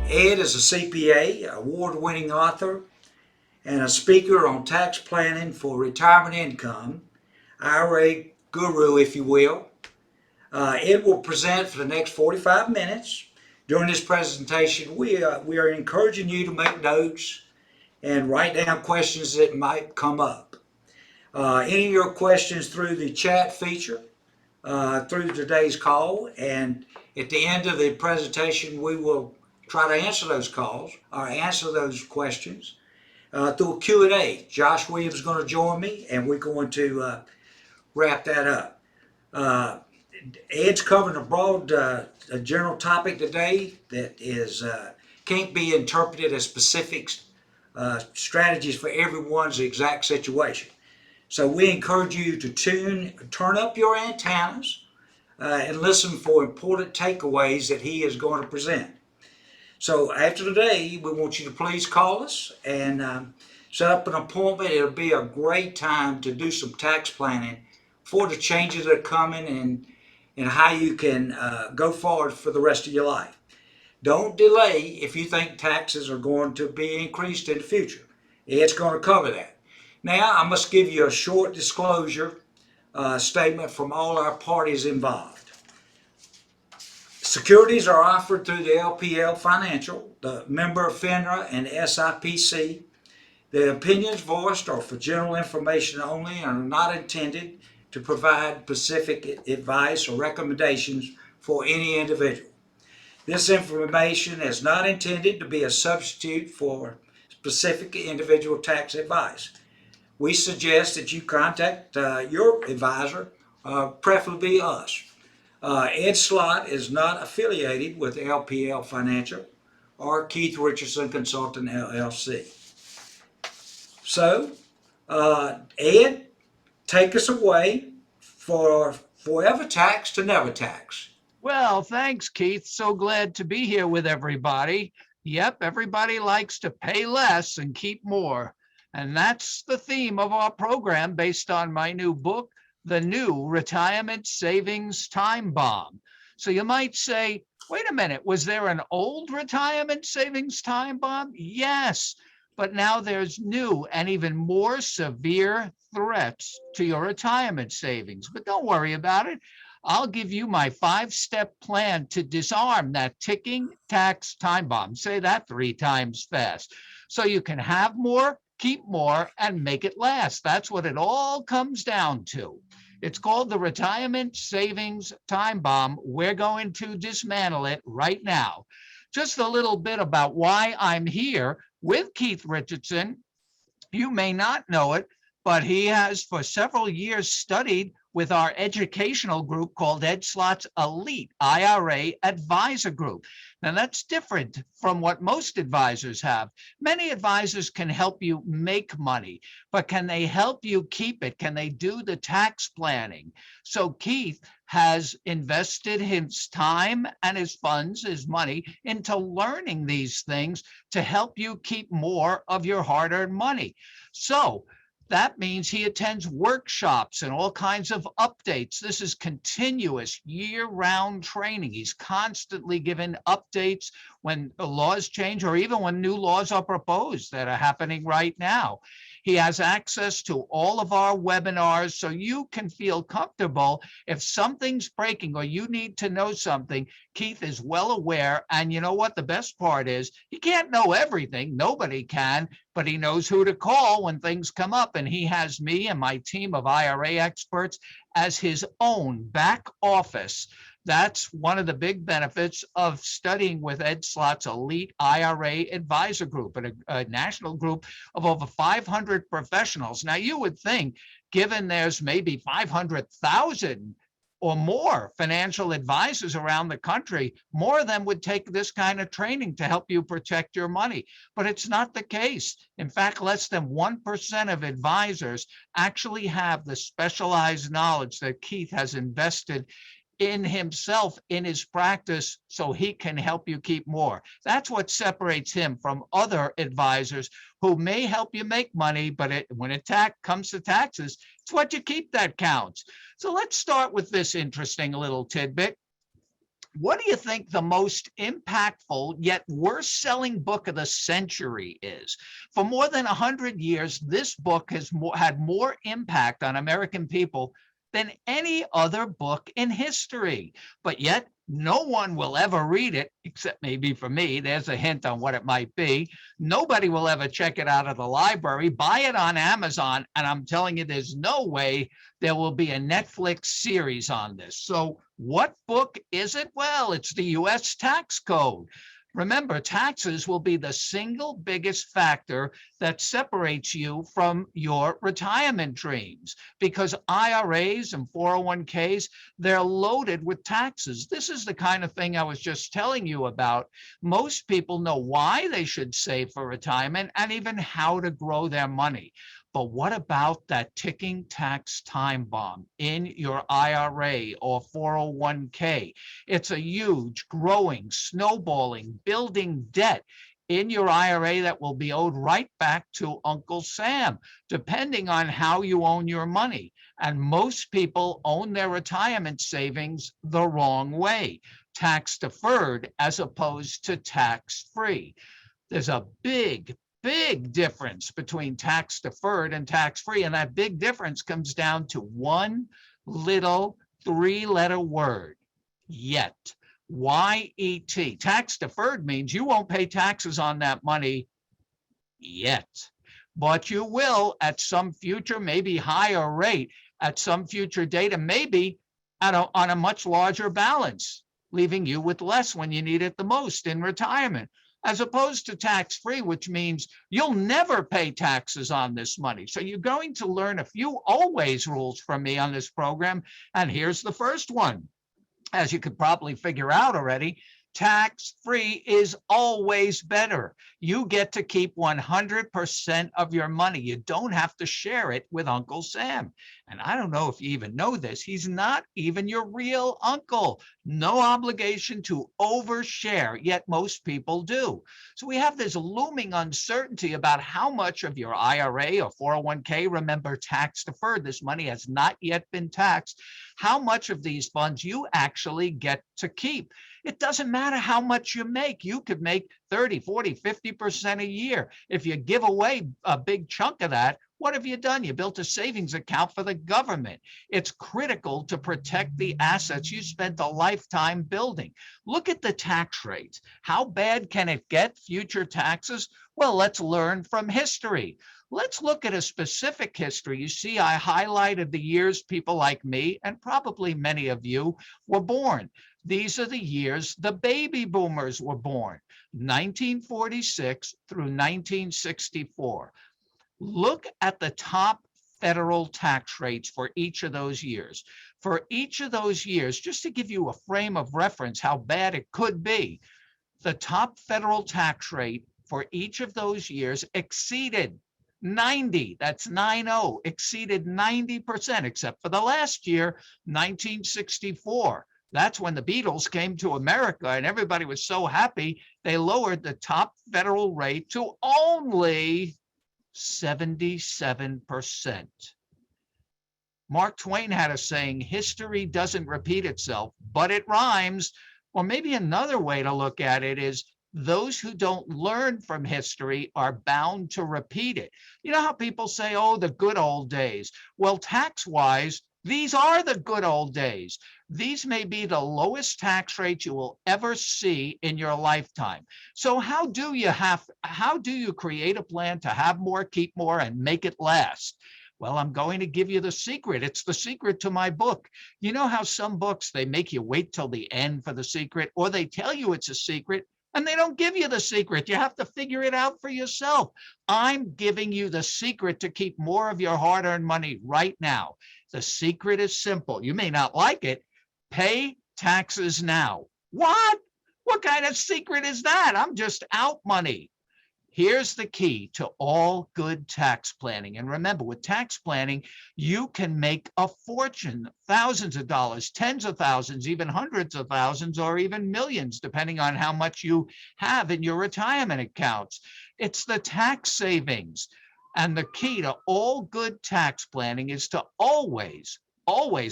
Ed is a CPA, award-winning author, and a speaker on tax planning for retirement income, IRA guru, if you will. Ed will present for the next 45 minutes. During this presentation, we are encouraging you to make notes and write down questions that might come up. Any of your questions through the chat feature through today's call, and at the end of the presentation, we will try to answer those calls or answer those questions through a Q&A. Josh Williams is going to join me, and we're going to wrap that up. Ed's covering a broad, a general topic today that is can't be interpreted as specific strategies for everyone's exact situation. So we encourage you to turn up your antennas and listen for important takeaways that he is going to present. So after today, we want you to please call us and set up an appointment. It'll be a great time to do some tax planning for the changes that are coming and how you can go forward for the rest of your life. Don't delay if you think taxes are going to be increased in the future. It's going to cover that. Now, I must give you a short disclosure statement from all our parties involved. Securities are offered through the LPL Financial, the member of FINRA and SIPC. The opinions voiced are for general information only and are not intended to provide specific advice or recommendations for any individual. This information is not intended to be a substitute for specific individual tax advice. We suggest that you contact your advisor, preferably us. Ed Slott is not affiliated with LPL Financial or Keith Richardson Consulting LLC. So, Ed, take us away for forever tax to never tax. Well, thanks, Keith. So glad to be here with everybody. Yep, everybody likes to pay less and keep more. And that's the theme of our program based on my new book, The New Retirement Savings Time Bomb. So you might say, wait a minute, was there an old retirement savings time bomb? Yes, but now there's new and even more severe threats to your retirement savings. But don't worry about it. I'll give you my 5-step plan to disarm that ticking tax time bomb. Say that 3 times fast. So you can have more, keep more, and make it last. That's what it all comes down to. It's called the Retirement Savings Time Bomb. We're going to dismantle it right now. Just a little bit about why I'm here with Keith Richardson. You may not know it, but he has for several years studied with our educational group called Ed Slott's Elite IRA Advisor Group. Now, that's different from what most advisors have. Many advisors can help you make money, but can they help you keep it? Can they do the tax planning? So Keith has invested his time and his funds, his money, into learning these things to help you keep more of your hard-earned money. So that means he attends workshops and all kinds of updates. This is continuous year-round training. He's constantly given updates when the laws change or even when new laws are proposed that are happening right now. He has access to all of our webinars so you can feel comfortable if something's breaking or you need to know something. Keith is well aware. And you know what? The best part is he can't know everything. Nobody can, but he knows who to call when things come up. And he has me and my team of IRA experts as his own back office. That's one of the big benefits of studying with Ed Slott's Elite IRA Advisor Group, a national group of over 500 professionals. Now, you would think, given there's maybe 500,000 or more financial advisors around the country, more of them would take this kind of training to help you protect your money. But it's not the case. In fact, less than 1% of advisors actually have the specialized knowledge that Keith has invested in himself, in his practice, so he can help you keep more. That's what separates him from other advisors who may help you make money, but when it comes to taxes, it's what you keep that counts. So let's start with this interesting little tidbit. What do you think the most impactful yet worst selling book of the century is? For more than 100 years, this book has had more impact on American people than any other book in history. But yet, no one will ever read it, except maybe for me. There's a hint on what it might be. Nobody will ever check it out of the library, buy it on Amazon, and I'm telling you, there's no way there will be a Netflix series on this. So what book is it? Well, it's the US tax code. Remember, taxes will be the single biggest factor that separates you from your retirement dreams, because IRAs and 401ks, they're loaded with taxes. This is the kind of thing I was just telling you about. Most people know why they should save for retirement and even how to grow their money. But what about that ticking tax time bomb in your IRA or 401k? It's a huge, growing, snowballing, building debt in your IRA that will be owed right back to Uncle Sam, depending on how you own your money. And most people own their retirement savings the wrong way, tax deferred as opposed to tax free. There's a big difference between tax deferred and tax free. And that big difference comes down to one little 3-letter word: yet. Y-E-T. Tax deferred means you won't pay taxes on that money yet, but you will at some future, maybe higher rate at some future date, and maybe on a much larger balance, leaving you with less when you need it the most in retirement, as opposed to tax-free, which means you'll never pay taxes on this money. So you're going to learn a few always rules from me on this program, and here's the first one. As you could probably figure out already, tax-free is always better. You get to keep 100% of your money. You don't have to share it with Uncle Sam. And I don't know if you even know this, he's not even your real uncle. No obligation to overshare, yet most people do. So we have this looming uncertainty about how much of your IRA or 401k, remember, tax deferred, this money has not yet been taxed, how much of these funds you actually get to keep. It doesn't matter how much you make. You could make 30, 40, 50% a year. If you give away a big chunk of that, what have you done? You built a savings account for the government. It's critical to protect the assets you spent a lifetime building. Look at the tax rates. How bad can it get, future taxes? Well, let's learn from history. Let's look at a specific history. You see, I highlighted the years people like me, and probably many of you, were born. These are the years the baby boomers were born, 1946 through 1964. Look at the top federal tax rates for each of those years. For each of those years, just to give you a frame of reference how bad it could be, the top federal tax rate for each of those years exceeded 90, that's 90, exceeded 90%, except for the last year, 1964. That's when the Beatles came to America and everybody was so happy, they lowered the top federal rate to only 77%. Mark Twain had a saying, history doesn't repeat itself, but it rhymes. Or maybe another way to look at it is, those who don't learn from history are bound to repeat it. You know how people say, oh, the good old days. Well, tax-wise, these are the good old days. These may be the lowest tax rates you will ever see in your lifetime. So how do you create a plan to have more, keep more, and make it last? Well, I'm going to give you the secret. It's the secret to my book. You know how some books, they make you wait till the end for the secret, or they tell you it's a secret, and they don't give you the secret. You have to figure it out for yourself. I'm giving you the secret to keep more of your hard-earned money right now. The secret is simple. You may not like it. Pay taxes now. What? What kind of secret is that? I'm just out money. Here's the key to all good tax planning. And remember, with tax planning, you can make a fortune, thousands of dollars, tens of thousands, even hundreds of thousands, or even millions, depending on how much you have in your retirement accounts. It's the tax savings. And the key to all good tax planning is to always,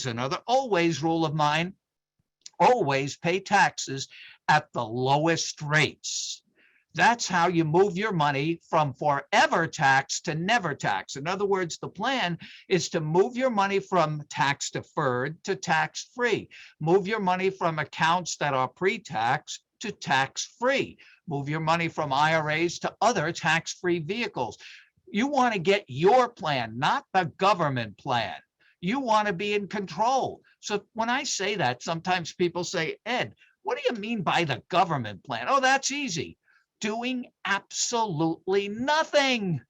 another always rule of mine, always pay taxes at the lowest rates. That's how you move your money from forever tax to never tax. In other words, the plan is to move your money from tax deferred to tax free. Move your money from accounts that are pre-tax to tax free. Move your money from IRAs to other tax free vehicles. You want to get your plan, not the government plan. You want to be in control. So when I say that, sometimes people say, Ed, what do you mean by the government plan? Oh, that's easy. Doing absolutely nothing.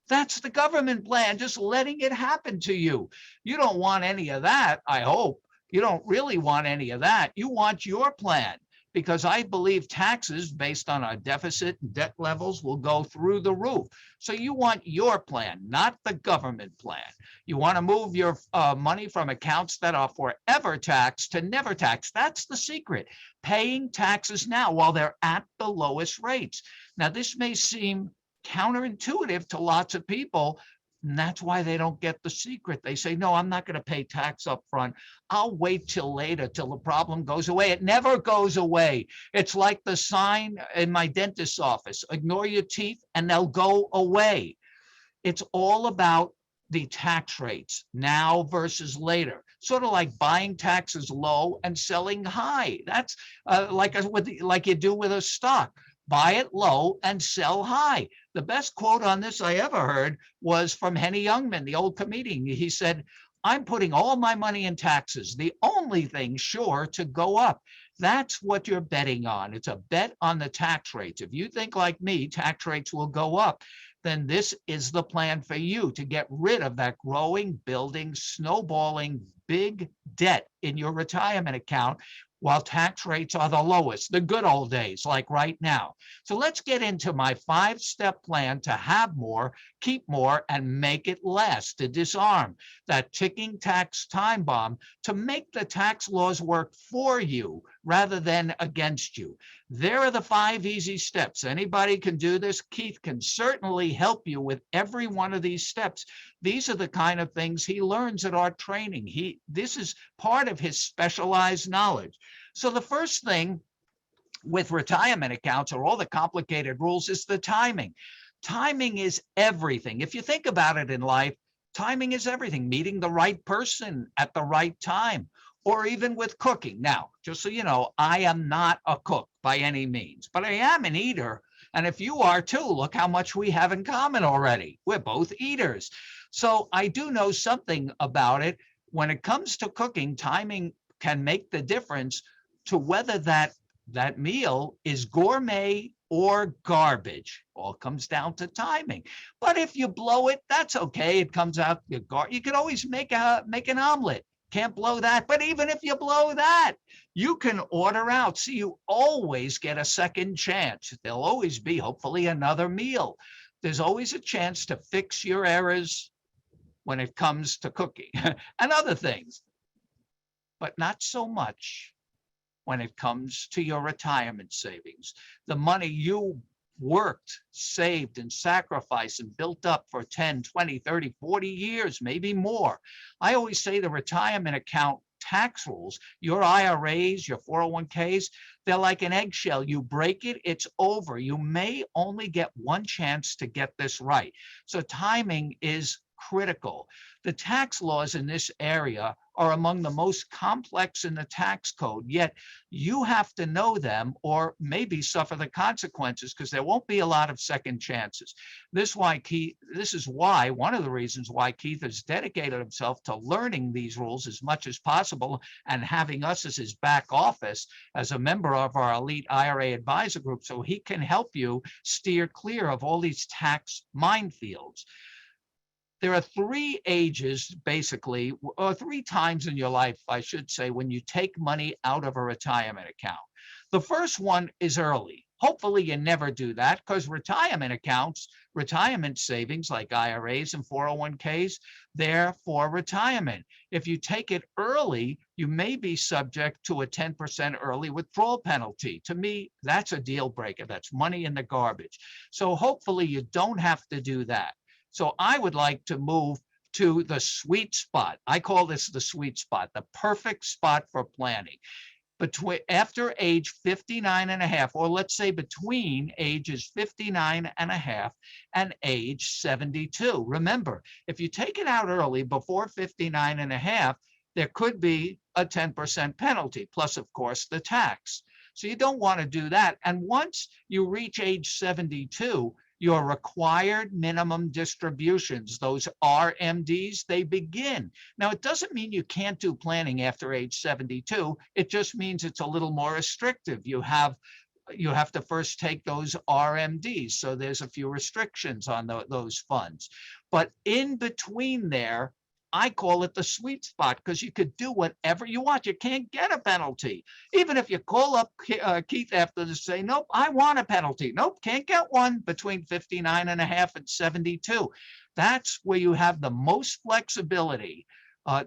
That's the government plan, just letting it happen to you. You don't want any of that, I hope. You don't really want any of that. You want your plan, because I believe taxes based on our deficit and debt levels will go through the roof. So you want your plan, not the government plan. You want to move your money from accounts that are forever taxed to never taxed. That's the secret. Paying taxes now while they're at the lowest rates. Now, this may seem counterintuitive to lots of people, and that's why they don't get the secret. They say, no, I'm not going to pay tax up front. I'll wait till later, till the problem goes away. It never goes away. It's like the sign in my dentist's office, ignore your teeth and they'll go away. It's all about the tax rates now versus later, sort of like buying taxes low and selling high. That's like you do with a stock. Buy it low and sell high. The best quote on this I ever heard was from Henny Youngman, the old comedian. He said, I'm putting all my money in taxes, the only thing sure to go up. That's what you're betting on. It's a bet on the tax rates. If you think like me, tax rates will go up, then this is the plan for you to get rid of that growing, building, snowballing big debt in your retirement account while tax rates are the lowest, the good old days, like right now. So let's get into my 5-step plan to have more, keep more, and make it last, to disarm that ticking tax time bomb, to make the tax laws work for you rather than against you. There are the 5 easy steps. Anybody can do this. Keith can certainly help you with every one of these steps. These are the kind of things he learns at our training. This is part of his specialized knowledge. So the first thing with retirement accounts, or all the complicated rules, is the timing. Timing is everything. If you think about it in life, timing is everything. Meeting the right person at the right time, or even with cooking. Now, just so you know, I am not a cook by any means, but I am an eater. And if you are too, look how much we have in common already. We're both eaters. So I do know something about it. When it comes to cooking, timing can make the difference to whether that meal is gourmet or garbage. All comes down to timing. But if you blow it, that's okay. It comes out. You can always make an omelet. Can't blow that. But even if you blow that, you can order out. So you always get a second chance. There'll always be, hopefully, another meal. There's always a chance to fix your errors when it comes to cooking and other things, but not so much when it comes to your retirement savings. The money you worked, saved, and sacrificed and built up for 10, 20, 30, 40 years, maybe more. I always say the retirement account tax rules, your IRAs, your 401ks, they're like an eggshell. You break it, it's over. You may only get one chance to get this right. So timing is critical. The tax laws in this area are among the most complex in the tax code, yet you have to know them or maybe suffer the consequences, because there won't be a lot of second chances. This is why one of the reasons why Keith has dedicated himself to learning these rules as much as possible and having us as his back office as a member of our elite IRA advisor group, so he can help you steer clear of all these tax minefields. There are 3 ages, basically, or 3 times in your life, I should say, when you take money out of a retirement account. The first one is early. Hopefully you never do that, because retirement accounts, retirement savings like IRAs and 401ks, they're for retirement. If you take it early, you may be subject to a 10% early withdrawal penalty. To me, that's a deal breaker. That's money in the garbage. So hopefully you don't have to do that. So I would like to move to the sweet spot. I call this the sweet spot, the perfect spot for planning. after age 59 and a half, or let's say between ages 59 and a half and age 72. Remember, if you take it out early before 59 and a half, there could be a 10% penalty, plus of course the tax. So you don't want to do that. And once you reach age 72, your required minimum distributions, those RMDs, they begin. Now, it doesn't mean you can't do planning after age 72. It just means it's a little more restrictive. You have to first take those RMDs. So there's a few restrictions on those funds. But in between there, I call it the sweet spot because you could do whatever you want. You can't get a penalty. Even if you call up Keith after to say, nope, I want a penalty. Nope, can't get one between 59 and a half and 72. That's where you have the most flexibility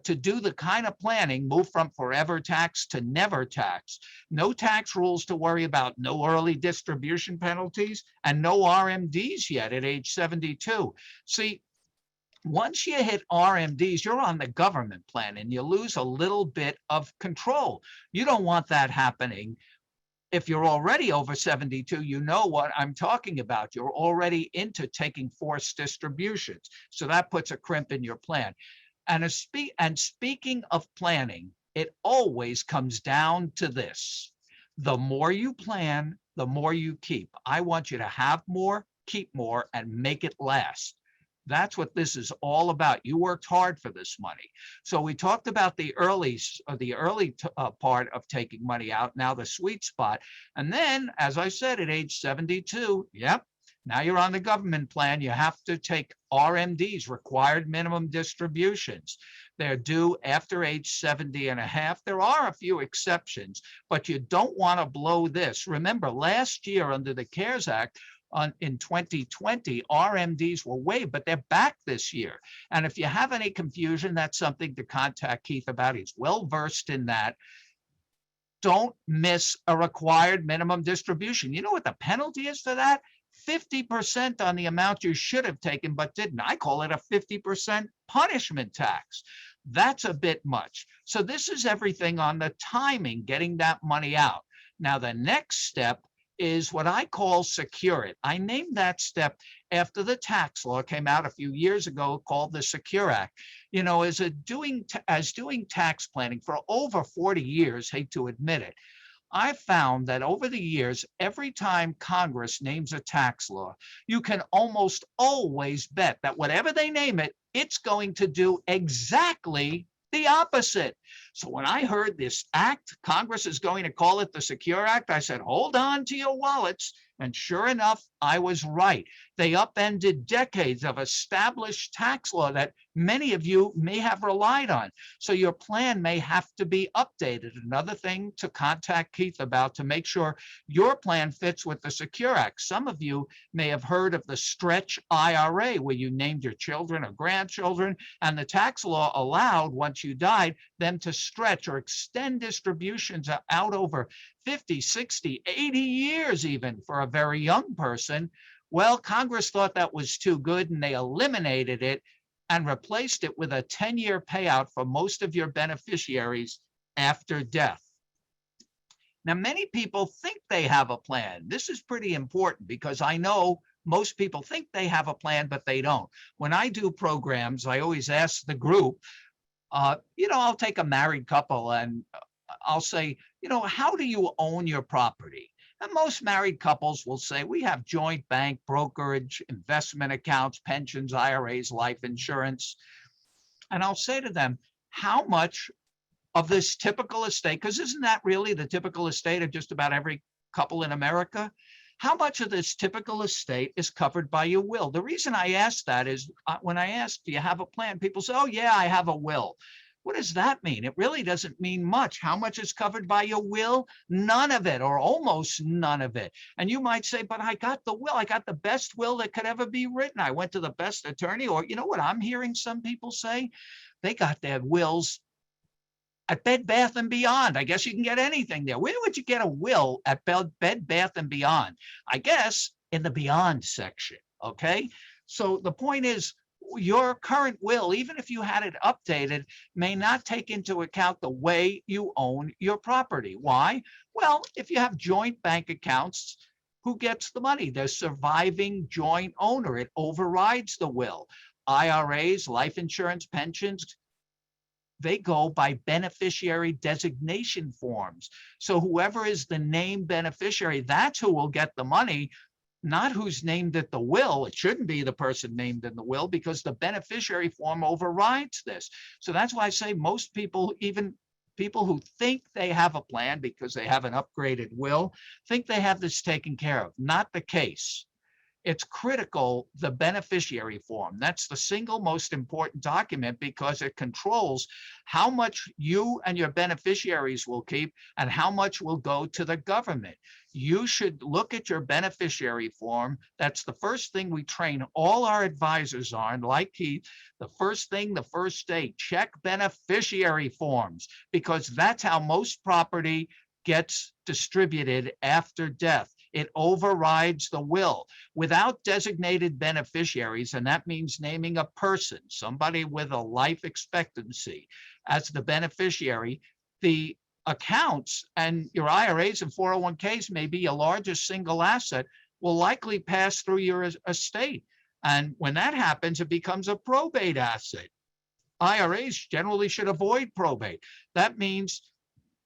to do the kind of planning, move from forever tax to never tax. No tax rules to worry about, no early distribution penalties, and no RMDs yet at age 72. See, once you hit RMDs, you're on the government plan and you lose a little bit of control. You don't want that happening. If you're already over 72, you know what I'm talking about. You're already into taking forced distributions. So that puts a crimp in your plan. And speaking of planning, it always comes down to this. The more you plan, the more you keep. I want you to have more, keep more, and make it last. That's what this is all about. You worked hard for this money. So we talked about the early part of taking money out, now the sweet spot. And then, as I said, at age 72, yep, now you're on the government plan. You have to take RMDs, required minimum distributions. They're due after age 70 and a half. There are a few exceptions, but you don't want to blow this. Remember, last year under the CARES Act, in 2020, RMDs were waived, but they're back this year. And if you have any confusion, that's something to contact Keith about. He's well versed in that. Don't miss a required minimum distribution. You know what the penalty is for that? 50% on the amount you should have taken but didn't. I call it a 50% punishment tax. That's a bit much. So this is everything on the timing, getting that money out. Now, the next step is what I call secure it. I named that step after the tax law came out a few years ago called the Secure Act. You know, as doing tax planning for over 40 years, hate to admit it, I found that over the years, every time Congress names a tax law, you can almost always bet that whatever they name it, it's going to do exactly the opposite. So when I heard this act, Congress is going to call it the Secure Act, I said, hold on to your wallets. And sure enough, I was right. They upended decades of established tax law that many of you may have relied on. So your plan may have to be updated. Another thing to contact Keith about to make sure your plan fits with the Secure Act. Some of you may have heard of the stretch IRA, where you named your children or grandchildren, and the tax law allowed, once you died, them to stretch or extend distributions out over 50, 60, 80 years even for a very young person. Well, Congress thought that was too good and they eliminated it and replaced it with a 10-year payout for most of your beneficiaries after death. Now, many people think they have a plan. This is pretty important because I know most people think they have a plan, but they don't. When I do programs, I always ask the group, I'll take a married couple and I'll say, how do you own your property? And most married couples will say, we have joint bank, brokerage, investment accounts, pensions, IRAs, life insurance. And I'll say to them, how much of this typical estate, because isn't that really the typical estate of just about every couple in America? How much of this typical estate is covered by your will? The reason I ask that is when I ask, do you have a plan? People say, oh, yeah, I have a will. What does that mean? It really doesn't mean much. How much is covered by your will? None of it, or almost none of it. And you might say, but I got the will. I got the best will that could ever be written. I went to the best attorney. Or you know what I'm hearing some people say? They got their wills at Bed Bath and Beyond. I guess you can get anything there. Where would you get a will at Bed Bath and Beyond? I guess in the Beyond section, okay? So the point is, your current will, even if you had it updated, may not take into account the way you own your property. Why? Well, if you have joint bank accounts, who gets the money? The surviving joint owner. It overrides the will. IRAs, life insurance, pensions, they go by beneficiary designation forms. So whoever is the named beneficiary, that's who will get the money, not who's named at the will. It shouldn't be the person named in the will because the beneficiary form overrides this. So that's why I say most people, even people who think they have a plan because they have an upgraded will, think they have this taken care of. Not the case. It's critical, the beneficiary form. That's the single most important document because it controls how much you and your beneficiaries will keep and how much will go to the government. You should look at your beneficiary form. That's the first thing we train all our advisors on, like Keith. The first thing, the first day, check beneficiary forms because that's how most property gets distributed after death. It overrides the will. Without designated beneficiaries, and that means naming a person, somebody with a life expectancy as the beneficiary, the accounts and your IRAs and 401ks may be your largest single asset, will likely pass through your estate. And when that happens, it becomes a probate asset. IRAs generally should avoid probate. That means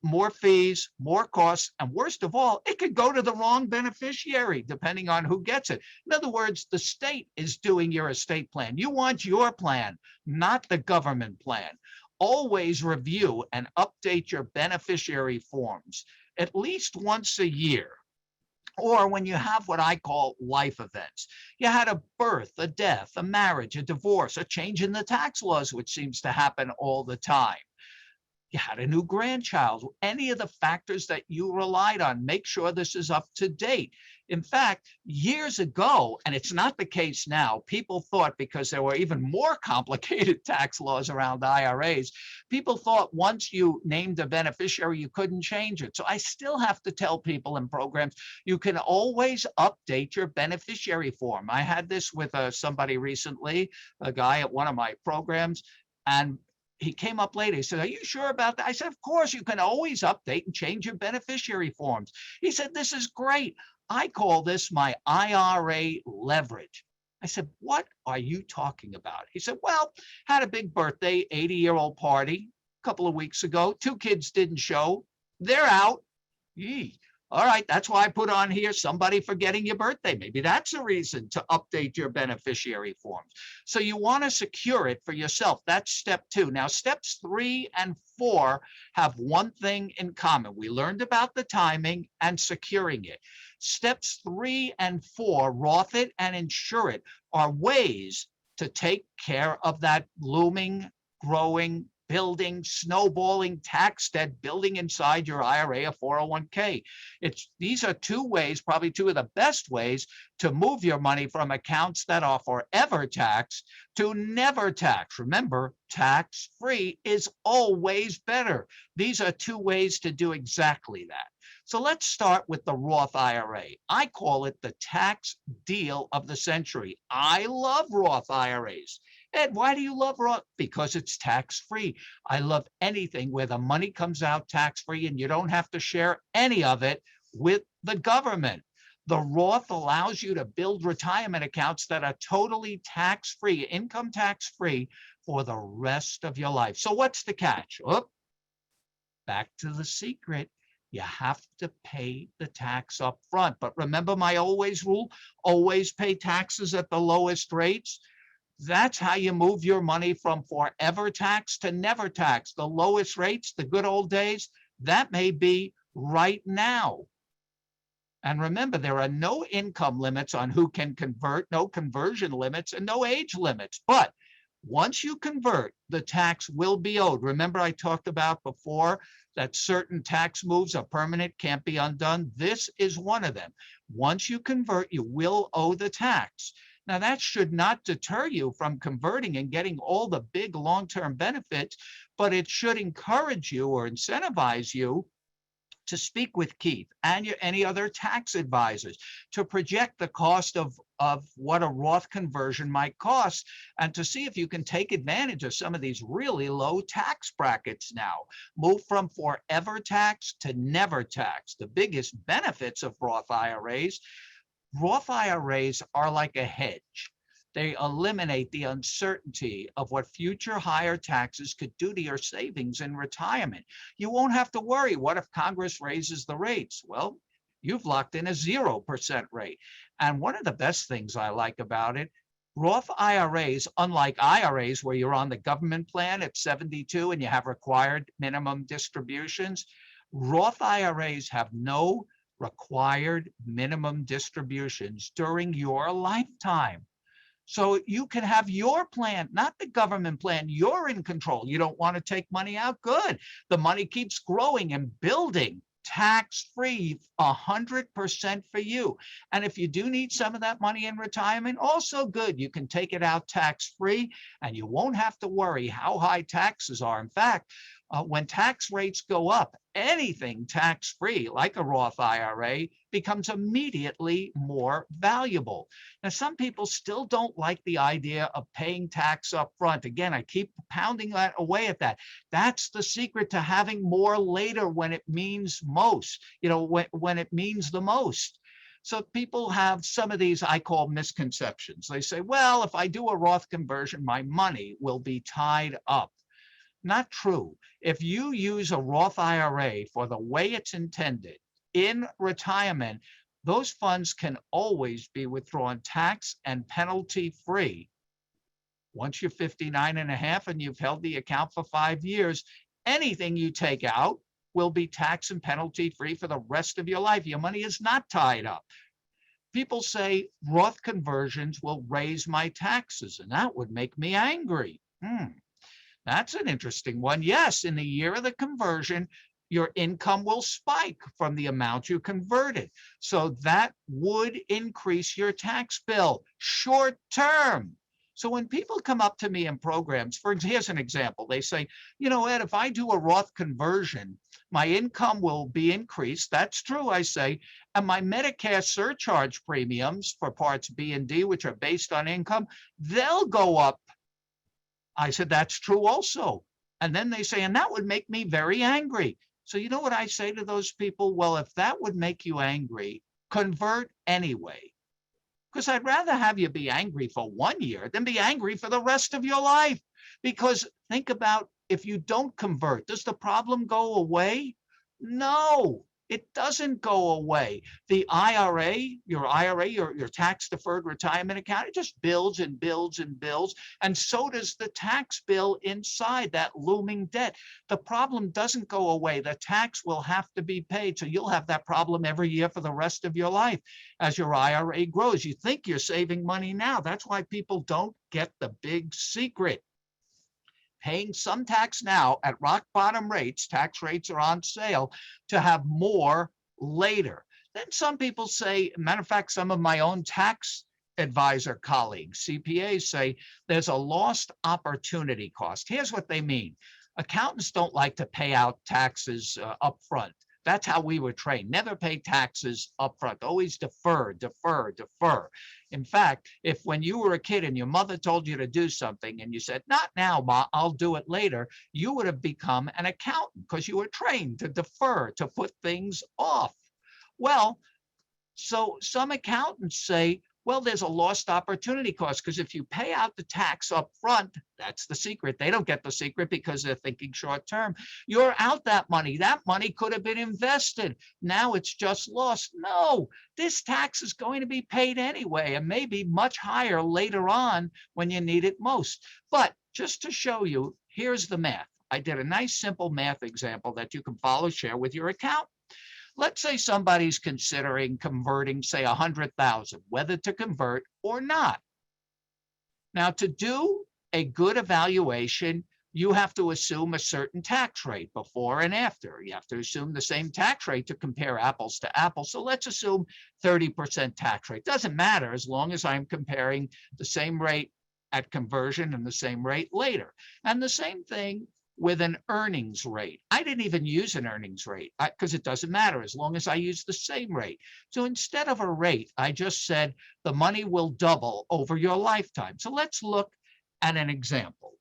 more fees, more costs, and worst of all, it could go to the wrong beneficiary, depending on who gets it. In other words, the state is doing your estate plan. You want your plan, not the government plan. Always review and update your beneficiary forms at least once a year. Or when you have what I call life events. You had a birth, a death, a marriage, a divorce, a change in the tax laws, which seems to happen all the time. You had a new grandchild, any of the factors that you relied on, make sure this is up to date. In fact, years ago, and it's not the case now, people thought because there were even more complicated tax laws around IRAs, people thought once you named a beneficiary, you couldn't change it. So I still have to tell people in programs, you can always update your beneficiary form. I had this with somebody recently, a guy at one of my programs, and he came up later. He said, are you sure about that? I said, of course, you can always update and change your beneficiary forms. He said, this is great. I call this my IRA leverage. I said, what are you talking about? He said, well, had a big birthday, 80-year-old party a couple of weeks ago. 2 kids didn't show. They're out. Yee. All right, that's why I put on here somebody forgetting your birthday. Maybe that's a reason to update your beneficiary forms. So you want to secure it for yourself. That's step 2. Now, steps 3 and 4 have one thing in common. We learned about the timing and securing it. Steps 3 and 4, Roth it and insure it, are ways to take care of that looming, growing, building, snowballing tax debt building inside your IRA or 401k. These are 2 ways, probably 2 of the best ways to move your money from accounts that are forever taxed to never tax. Remember, tax-free is always better. These are 2 ways to do exactly that. So let's start with the Roth IRA. I call it the tax deal of the century. I love Roth IRAs. Ed, why do you love Roth? Because it's tax-free. I love anything where the money comes out tax-free and you don't have to share any of it with the government. The Roth allows you to build retirement accounts that are totally tax-free, income tax-free for the rest of your life. So what's the catch? Oh, back to the secret. You have to pay the tax up front. But remember my always rule, always pay taxes at the lowest rates. That's how you move your money from forever tax to never tax. The lowest rates, the good old days, that may be right now. And remember, there are no income limits on who can convert, no conversion limits, and no age limits. But once you convert, the tax will be owed. Remember, I talked about before that certain tax moves are permanent, can't be undone. This is one of them. Once you convert, you will owe the tax. Now, that should not deter you from converting and getting all the big long-term benefits, but it should encourage you or incentivize you to speak with Keith and any other tax advisors to project the cost of what a Roth conversion might cost, and to see if you can take advantage of some of these really low tax brackets now. Move from forever tax to never tax. The biggest benefits of Roth IRAs. Roth IRAs are like a hedge. They eliminate the uncertainty of what future higher taxes could do to your savings in retirement. You won't have to worry, what if Congress raises the rates? Well, you've locked in a 0% rate. And one of the best things I like about it, Roth IRAs, unlike IRAs where you're on the government plan at 72 and you have required minimum distributions, Roth IRAs have no required minimum distributions during your lifetime. So you can have your plan, not the government plan. You're in control. You don't want to take money out? Good. The money keeps growing and building, tax-free, 100% for you. And if you do need some of that money in retirement, also good. You can take it out tax-free and you won't have to worry how high taxes are. In fact, when tax rates go up, anything tax-free, like a Roth IRA, becomes immediately more valuable. Now, some people still don't like the idea of paying tax up front. Again, I keep pounding that away at that. That's the secret to having more later when it means most, when it means the most. So people have some of these I call misconceptions. They say, well, if I do a Roth conversion, my money will be tied up. Not true. If you use a Roth IRA for the way it's intended in retirement, those funds can always be withdrawn tax and penalty free. Once you're 59 and a half and you've held the account for 5 years, anything you take out will be tax and penalty free for the rest of your life. Your money is not tied up. People say Roth conversions will raise my taxes, and that would make me angry. That's an interesting one. Yes, in the year of the conversion, your income will spike from the amount you converted. So that would increase your tax bill short term. So when people come up to me in programs, here's an example. They say, Ed, if I do a Roth conversion, my income will be increased. That's true, I say. And my Medicare surcharge premiums for parts B and D, which are based on income, they'll go up. I said, that's true also. And then they say, and that would make me very angry. So you know what I say to those people? Well, if that would make you angry, convert anyway. Because I'd rather have you be angry for 1 year than be angry for the rest of your life. Because think about, if you don't convert, does the problem go away? No. It doesn't go away. The IRA, your tax deferred retirement account, it just builds and builds and builds. And so does the tax bill inside that looming debt. The problem doesn't go away. The tax will have to be paid. So you'll have that problem every year for the rest of your life as your IRA grows. You think you're saving money now. That's why people don't get the big secret. Paying some tax now at rock bottom rates, tax rates are on sale, to have more later. Then some people say, matter of fact, some of my own tax advisor colleagues, CPAs, say there's a lost opportunity cost. Here's what they mean. Accountants don't like to pay out taxes up front. That's how we were trained. Never pay taxes up front. Always defer, defer, defer. In fact, if when you were a kid and your mother told you to do something and you said, not now, Ma, I'll do it later, you would have become an accountant because you were trained to defer, to put things off. Well, so some accountants say, well, there's a lost opportunity cost because if you pay out the tax up front, that's the secret. They don't get the secret because they're thinking short term. You're out that money. That money could have been invested. Now it's just lost. No, this tax is going to be paid anyway and maybe much higher later on when you need it most. But just to show you, here's the math. I did a nice simple math example that you can follow, share with your accountant. Let's say somebody's considering converting, say, 100,000, whether to convert or not. Now, to do a good evaluation, you have to assume a certain tax rate before and after. You have to assume the same tax rate to compare apples to apples. So let's assume 30% tax rate. Doesn't matter as long as I'm comparing the same rate at conversion and the same rate later. And the same thing with an earnings rate. I didn't even use an earnings rate because it doesn't matter as long as I use the same rate. So instead of a rate, I just said the money will double over your lifetime. So let's look at an example.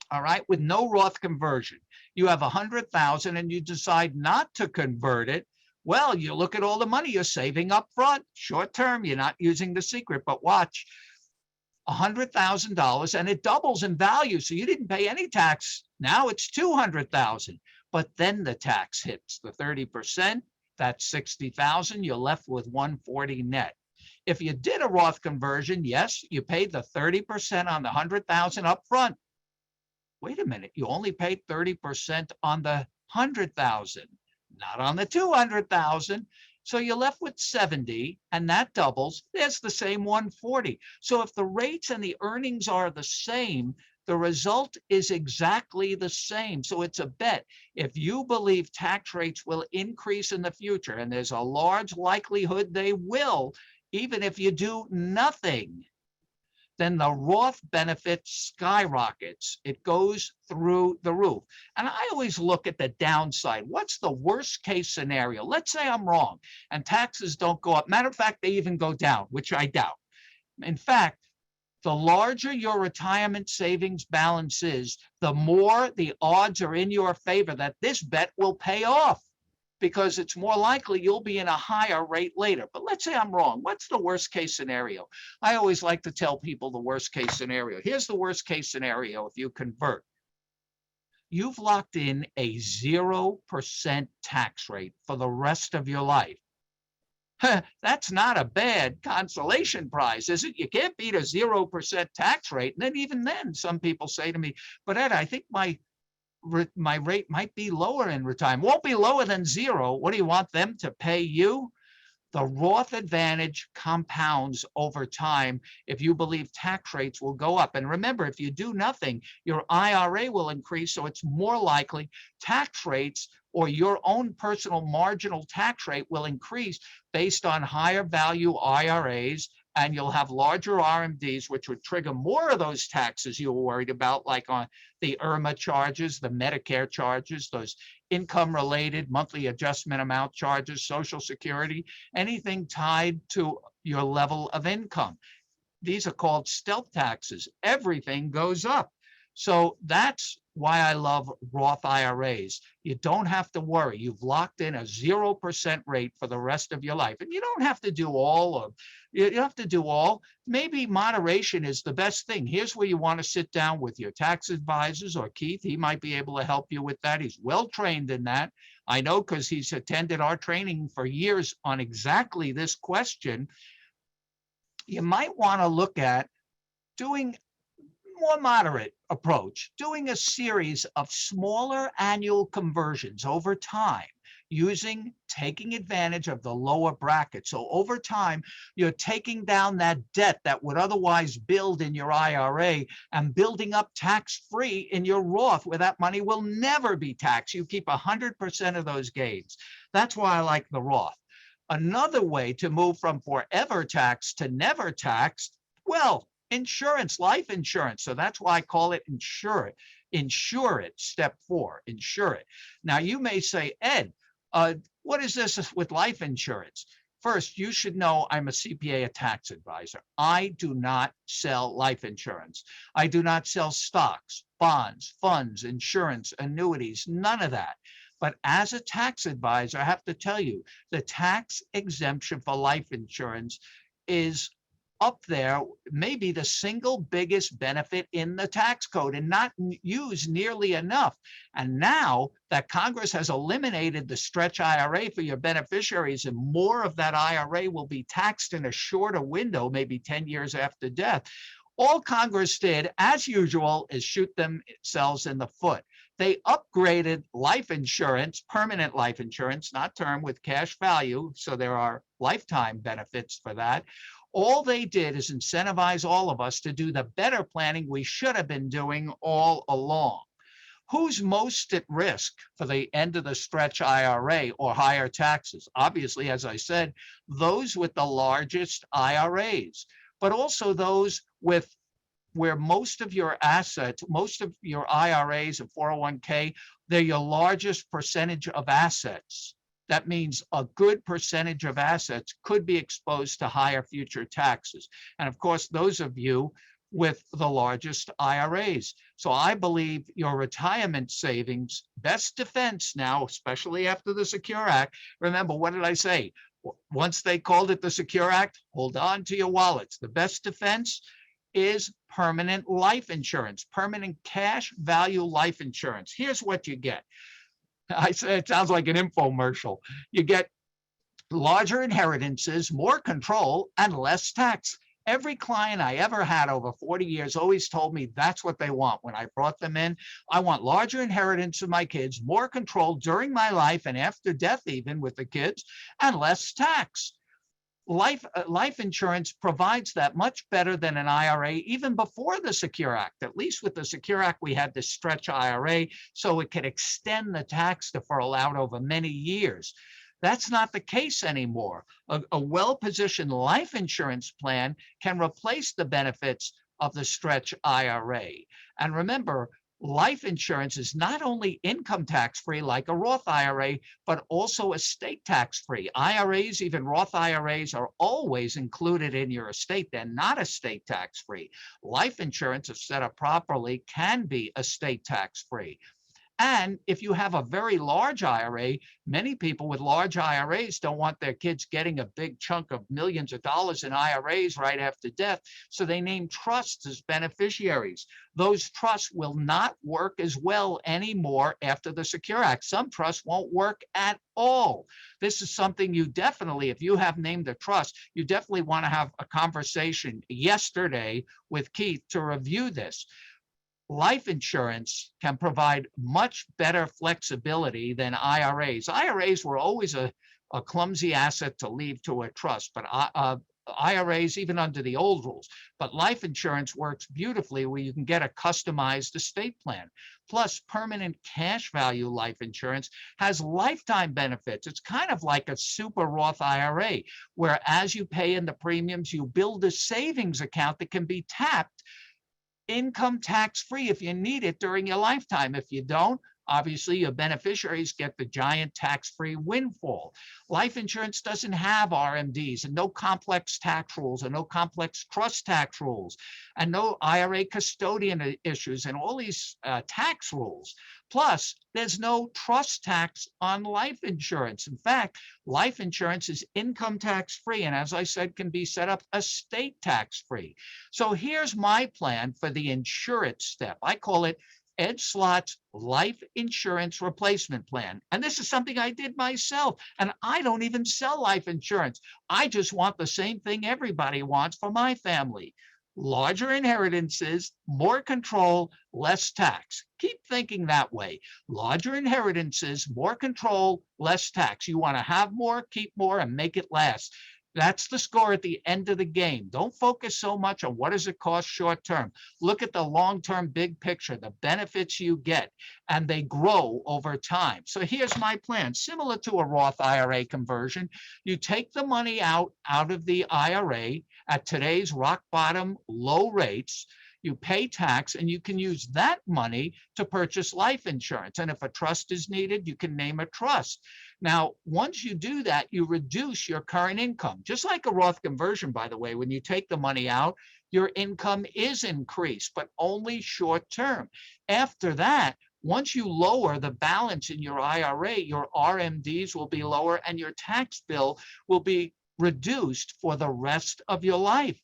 All right, with no Roth conversion, you have 100,000 and you decide not to convert it. Well, you look at all the money you're saving up front, short term, you're not using the secret, but watch, $100,000 and it doubles in value. So you didn't pay any tax. Now it's 200,000, but then the tax hits the 30%. That's 60,000. You're left with 140 net. If you did a Roth conversion, yes, you paid the 30% on the 100,000 up front. Wait a minute, you only paid 30% on the 100,000, not on the 200,000. So you're left with 70, and that doubles. There's the same 140. So if the rates and the earnings are the same, the result is exactly the same. So it's a bet. If you believe tax rates will increase in the future, and there's a large likelihood they will, even if you do nothing, then the Roth benefit skyrockets. It goes through the roof. And I always look at the downside. What's the worst case scenario? Let's say I'm wrong and taxes don't go up. Matter of fact, they even go down, which I doubt. In fact, the larger your retirement savings balance is, the more the odds are in your favor that this bet will pay off, because it's more likely you'll be in a higher rate later. But let's say I'm wrong. What's the worst case scenario? I always like to tell people the worst case scenario. Here's the worst case scenario if you convert. You've locked in a 0% tax rate for the rest of your life. That's not a bad consolation prize, is it? You can't beat a 0% tax rate. And then even then, some people say to me, but Ed, I think my rate might be lower in retirement. Won't be lower than zero. What do you want them to pay you? The Roth advantage compounds over time if you believe tax rates will go up. And remember, if you do nothing, your IRA will increase, so it's more likely tax rates or your own personal marginal tax rate will increase based on higher value IRAs, and you'll have larger RMDs, which would trigger more of those taxes you were worried about, like on the IRMA charges, the Medicare charges, those income-related monthly adjustment amount charges, Social Security, anything tied to your level of income. These are called stealth taxes. Everything goes up. So that's why I love Roth IRAs. You don't have to worry. You've locked in a 0% rate for the rest of your life. And you don't have to do all. Maybe moderation is the best thing. Here's where you want to sit down with your tax advisors or Keith. He might be able to help you with that. He's well trained in that. I know because he's attended our training for years on exactly this question. You might want to look at doing more moderate approach, doing a series of smaller annual conversions over time, taking advantage of the lower bracket. So over time, you're taking down that debt that would otherwise build in your IRA and building up tax-free in your Roth, where that money will never be taxed. You keep 100% of those gains. That's why I like the Roth. Another way to move from forever taxed to never taxed, well, insurance, life insurance. So that's why I call it insure it. Insure it, step 4, insure it. Now you may say, Ed, what is this with life insurance? First, you should know I'm a CPA, a tax advisor. I do not sell life insurance. I do not sell stocks, bonds, funds, insurance, annuities, none of that. But as a tax advisor, I have to tell you, the tax exemption for life insurance is up there, maybe the single biggest benefit in the tax code, and not used nearly enough. And now that Congress has eliminated the stretch IRA for your beneficiaries, and more of that IRA will be taxed in a shorter window, maybe 10 years after death, all Congress did, as usual, is shoot themselves in the foot. They upgraded life insurance, permanent life insurance, not term, with cash value, so there are lifetime benefits for that. All they did is incentivize all of us to do the better planning we should have been doing all along. Who's most at risk for the end of the stretch IRA or higher taxes? Obviously, as I said, those with the largest IRAs, but also those with where most of your assets, most of your IRAs and 401k, they're your largest percentage of assets. That means a good percentage of assets could be exposed to higher future taxes. And of course, those of you with the largest IRAs. So I believe your retirement savings, best defense now, especially after the Secure Act. Remember, what did I say? Once they called it the Secure Act, hold on to your wallets. The best defense is permanent life insurance, permanent cash value life insurance. Here's what you get. I say it sounds like an infomercial. You get larger inheritances, more control, and less tax. Every client I ever had over 40 years always told me that's what they want when I brought them in. I want larger inheritance of my kids, more control during my life and after death, even with the kids, and less tax. Life insurance provides that much better than an IRA even before the Secure Act. At least with the Secure Act, we had this stretch IRA so it could extend the tax deferral out over many years. That's not the case anymore. A well-positioned life insurance plan can replace the benefits of the stretch IRA. And remember, life insurance is not only income tax-free like a Roth IRA, but also estate tax-free. IRAs, even Roth IRAs, are always included in your estate. They're not estate tax-free. Life insurance, if set up properly, can be estate tax-free. And if you have a very large IRA, many people with large IRAs don't want their kids getting a big chunk of millions of dollars in IRAs right after death. So they name trusts as beneficiaries. Those trusts will not work as well anymore after the Secure Act. Some trusts won't work at all. This is something you definitely, if you have named a trust, you definitely want to have a conversation yesterday with Keith to review this. Life insurance can provide much better flexibility than IRAs. IRAs were always a clumsy asset to leave to a trust, but IRAs, even under the old rules. But life insurance works beautifully where you can get a customized estate plan. Plus, permanent cash value life insurance has lifetime benefits. It's kind of like a super Roth IRA, where as you pay in the premiums, you build a savings account that can be tapped income tax-free if you need it during your lifetime. If you don't, obviously your beneficiaries get the giant tax-free windfall. Life insurance doesn't have RMDs and no complex tax rules and no complex trust tax rules and no IRA custodian issues and all these tax rules. Plus, there's no trust tax on life insurance. In fact, life insurance is income tax-free, and as I said, can be set up estate tax-free. So here's my plan for the insurance step. I call it Ed Slott's Life Insurance Replacement Plan. And this is something I did myself, and I don't even sell life insurance. I just want the same thing everybody wants for my family. Larger inheritances, more control, less tax. Keep thinking that way. Larger inheritances, more control, less tax. You want to have more, keep more, and make it last. That's the score at the end of the game. Don't focus so much on what does it cost short term. Look at the long-term big picture, the benefits you get, and they grow over time. So here's my plan. Similar to a Roth IRA conversion, you take the money out of the IRA at today's rock bottom low rates. You pay tax, and you can use that money to purchase life insurance. And if a trust is needed, you can name a trust. Now, once you do that, you reduce your current income. Just like a Roth conversion, by the way, when you take the money out, your income is increased, but only short term. After that, once you lower the balance in your IRA, your RMDs will be lower and your tax bill will be reduced for the rest of your life.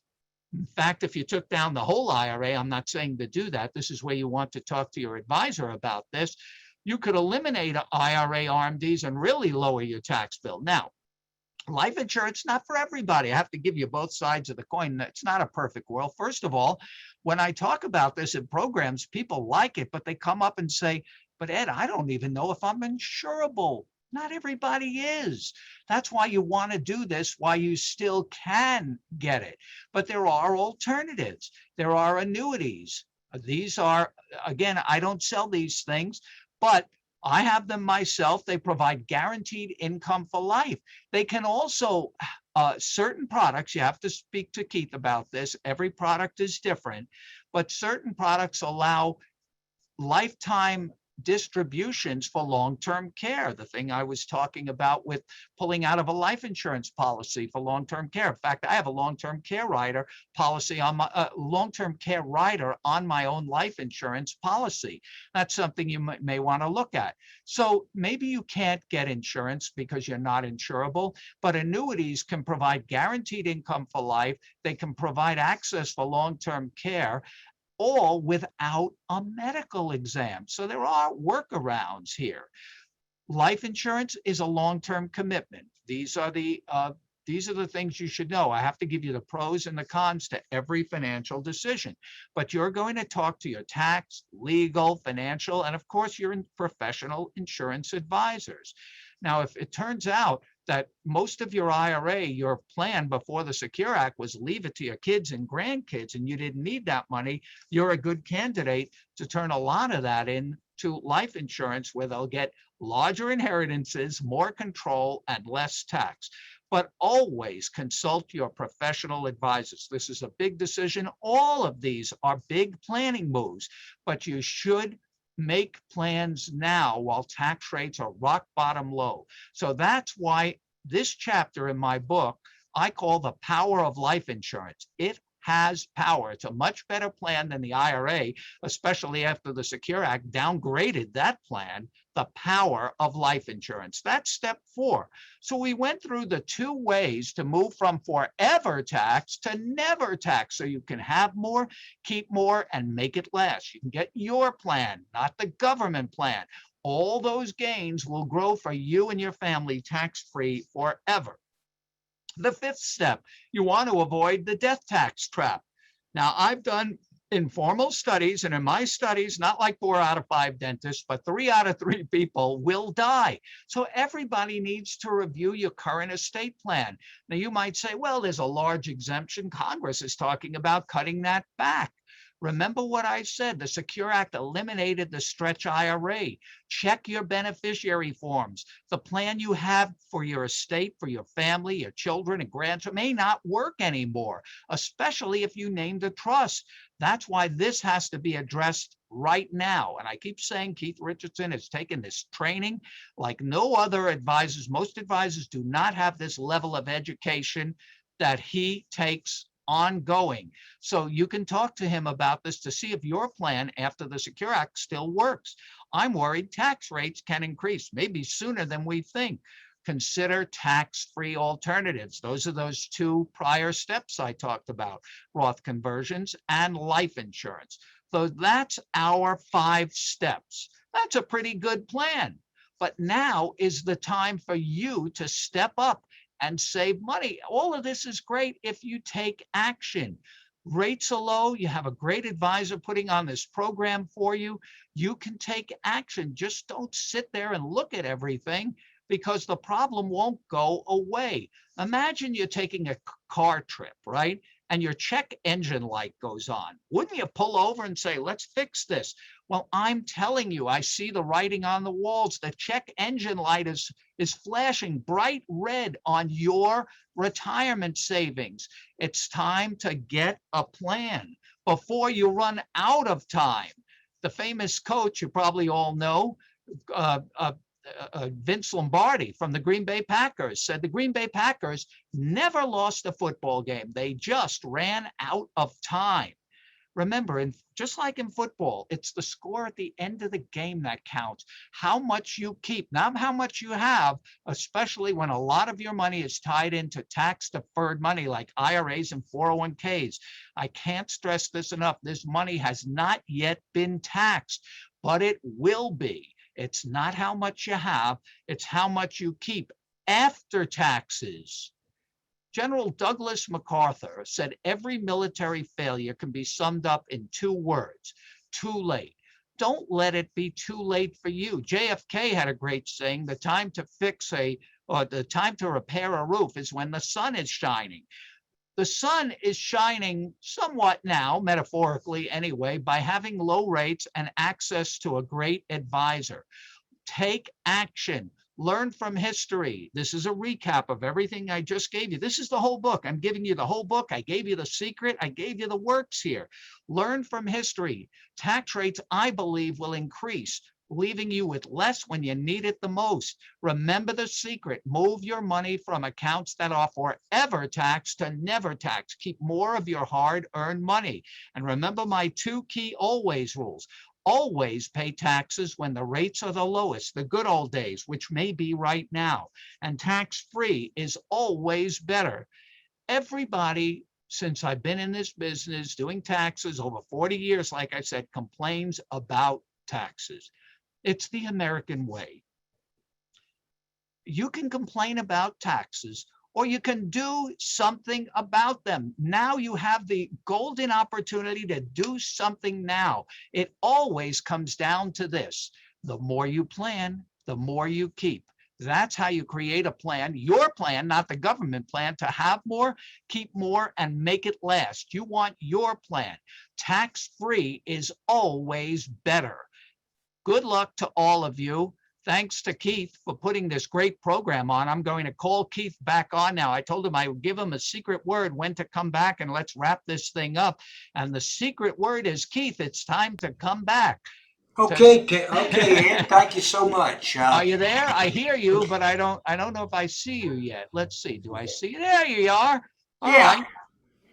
In fact, if you took down the whole IRA, I'm not saying to do that. This is where you want to talk to your advisor about this. You could eliminate IRA RMDs and really lower your tax bill. Now, life insurance, not for everybody. I have to give you both sides of the coin. It's not a perfect world. First of all, when I talk about this in programs, people like it, but they come up and say, but Ed, I don't even know if I'm insurable. Not everybody is. That's why you want to do this, why you still can get it. But there are alternatives. There are annuities. These are, again, I don't sell these things, but I have them myself. They provide guaranteed income for life. They can also, certain products, you have to speak to Keith about this. Every product is different, but certain products allow lifetime distributions for long-term care. The thing I was talking about with pulling out of a life insurance policy for long-term care. In fact, I have a long-term care rider policy on my long-term care rider on my own life insurance policy. That's something you may want to look at. So maybe you can't get insurance because you're not insurable, but annuities can provide guaranteed income for life. They can provide access for long-term care, all without a medical exam. So there are workarounds here. Life insurance is a long-term commitment. These are the things you should know. I have to give you the pros and the cons to every financial decision, but you're going to talk to your tax, legal, financial, and of course your professional insurance advisors. Now, if it turns out that most of your IRA, your plan before the Secure Act was leave it to your kids and grandkids, and you didn't need that money, you're a good candidate to turn a lot of that into life insurance where they'll get larger inheritances, more control, and less tax. But always consult your professional advisors. This is a big decision. All of these are big planning moves, but you should make plans now while tax rates are rock bottom low. So that's why this chapter in my book, I call The Power of Life Insurance. It has power. It's a much better plan than the IRA, especially after the Secure Act downgraded that plan, the power of life insurance. That's step 4. So we went through the 2 ways to move from forever tax to never tax, so you can have more, keep more, and make it last. You can get your plan, not the government plan. All those gains will grow for you and your family tax-free forever. The 5th step, you want to avoid the death tax trap. Now, I've done informal studies, and in my studies, not like 4 out of 5 dentists, but 3 out of 3 people will die. So everybody needs to review your current estate plan. Now, you might say, well, there's a large exemption. Congress is talking about cutting that back. Remember what I said, the Secure Act eliminated the stretch IRA. Check your beneficiary forms. The plan you have for your estate, for your family, your children and grandchildren may not work anymore, especially if you named a trust. That's why this has to be addressed right now. And I keep saying Keith Richardson has taken this training like no other advisors. Most advisors do not have this level of education that he takes ongoing. So you can talk to him about this to see if your plan after the Secure Act still works. I'm worried tax rates can increase, maybe sooner than we think. Consider tax-free alternatives. Those are those 2 prior steps I talked about, Roth conversions and life insurance. So that's our 5 steps. That's a pretty good plan. But now is the time for you to step up and save money. All of this is great if you take action. Rates are low. You have a great advisor putting on this program for you. You can take action. Just don't sit there and look at everything, because the problem won't go away. Imagine you're taking a car trip, right? And your check engine light goes on. Wouldn't you pull over and say, let's fix this? Well, I'm telling you, I see the writing on the walls. The check engine light is flashing bright red on your retirement savings. It's time to get a plan before you run out of time. The famous coach you probably all know, Vince Lombardi from the Green Bay Packers, said the Green Bay Packers never lost a football game. They just ran out of time. Remember, just like in football, it's the score at the end of the game that counts. How much you keep, not how much you have, especially when a lot of your money is tied into tax-deferred money like IRAs and 401ks. I can't stress this enough. This money has not yet been taxed, but it will be. It's not how much you have, it's how much you keep after taxes. General Douglas MacArthur said every military failure can be summed up in 2 words: too late. Don't let it be too late for you. JFK had a great saying, the time to repair a roof is when the sun is shining. The sun is shining somewhat now, metaphorically anyway, by having low rates and access to a great advisor. take action. Learn from history. This is a recap of everything I just gave you. This is the whole book. I'm giving you the whole book. I gave you the secret. I gave you the works here. Learn from history. Tax rates, I believe, will increase, leaving you with less when you need it the most. Remember the secret. Move your money from accounts that are forever taxed to never taxed. Keep more of your hard-earned money. And remember my 2 key always rules. Always pay taxes when the rates are the lowest, the good old days, which may be right now. And tax-free is always better. Everybody, since I've been in this business doing taxes over 40 years, like I said, complains about taxes. It's the American way. You can complain about taxes, or you can do something about them. Now you have the golden opportunity to do something now. It always comes down to this. The more you plan, the more you keep. That's how you create a plan, your plan, not the government plan, to have more, keep more, and make it last. You want your plan. Tax-free is always better. Good luck to all of you. Thanks to Keith for putting this great program on. I'm going to call Keith back on now. I told him I would give him a secret word when to come back, and let's wrap this thing up. And the secret word is, Keith, it's time to come back. Okay, Ed, thank you so much. Are you there? I hear you, but I don't know if I see you yet. Let's see. Do I see you? There you are. All right.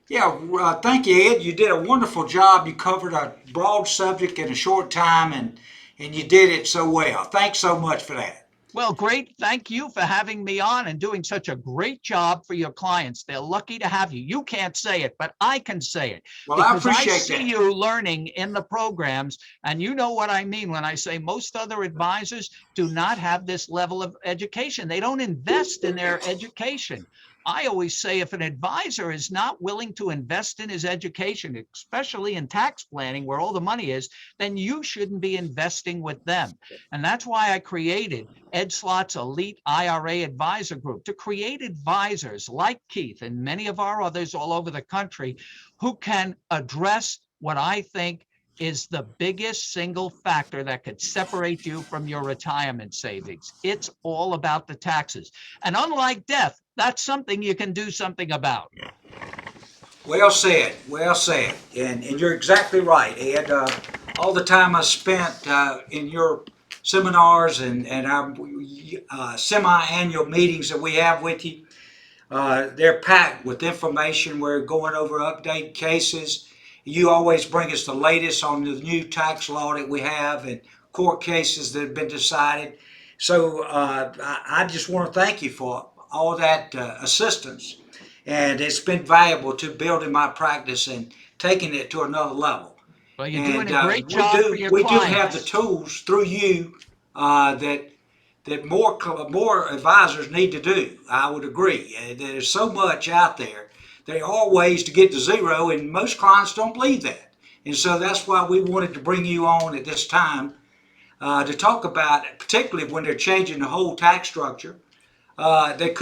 Yeah, thank you, Ed. You did a wonderful job. You covered a broad subject in a short time, and you did it so well. Thanks so much for that. Well, great. Thank you for having me on and doing such a great job for your clients. They're lucky to have you. You can't say it, but I can say it. Well, I appreciate that. I see you learning in the programs, and you know what I mean when I say most other advisors do not have this level of education. They don't invest in their education. I always say if an advisor is not willing to invest in his education, especially in tax planning where all the money is, then you shouldn't be investing with them. And that's why I created Ed Slott's Elite IRA Advisor Group, to create advisors like Keith and many of our others all over the country who can address what I think is the biggest single factor that could separate you from your retirement savings. It's all about the taxes. And unlike death, that's something you can do something about. Well said. Well said. And you're exactly right, Ed. All the time I spent in your seminars and our semi-annual meetings that we have with you, they're packed with information. We're going over update cases. You always bring us the latest on the new tax law that we have and court cases that have been decided. So I just want to thank you for all that assistance. And it's been valuable to building my practice and taking it to another level. Well, you're doing a great job for your clients. We do have the tools through you that more advisors need to do. I would agree. There's so much out there. There are ways to get to zero, and most clients don't believe that. And so that's why we wanted to bring you on at this time to talk about, particularly when they're changing the whole tax structure. There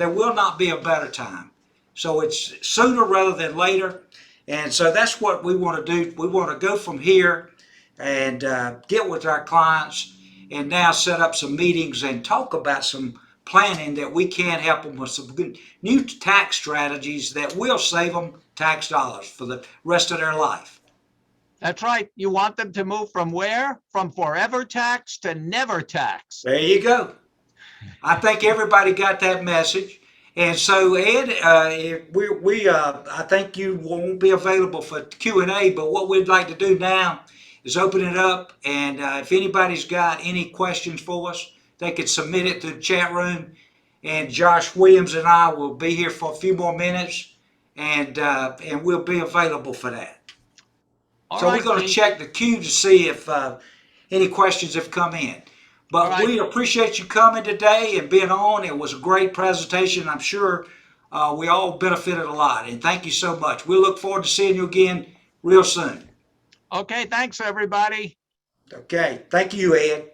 will not be a better time. So it's sooner rather than later. And so that's what we want to do. We want to go from here and get with our clients and now set up some meetings and talk about some planning that we can help them with some good new tax strategies that will save them tax dollars for the rest of their life. That's right. You want them to move from where? From forever tax to never tax. There you go. I think everybody got that message. And so, Ed, I think you won't be available for Q&A, but what we'd like to do now is open it up. And if anybody's got any questions for us, they could submit it to the chat room. And Josh Williams and I will be here for a few more minutes, and we'll be available for that. So we're going to check the queue to see if any questions have come in. But we appreciate you coming today and being on. It was a great presentation. I'm sure we all benefited a lot. And thank you so much. We look forward to seeing you again real soon. Okay, thanks, everybody. Okay, thank you, Ed.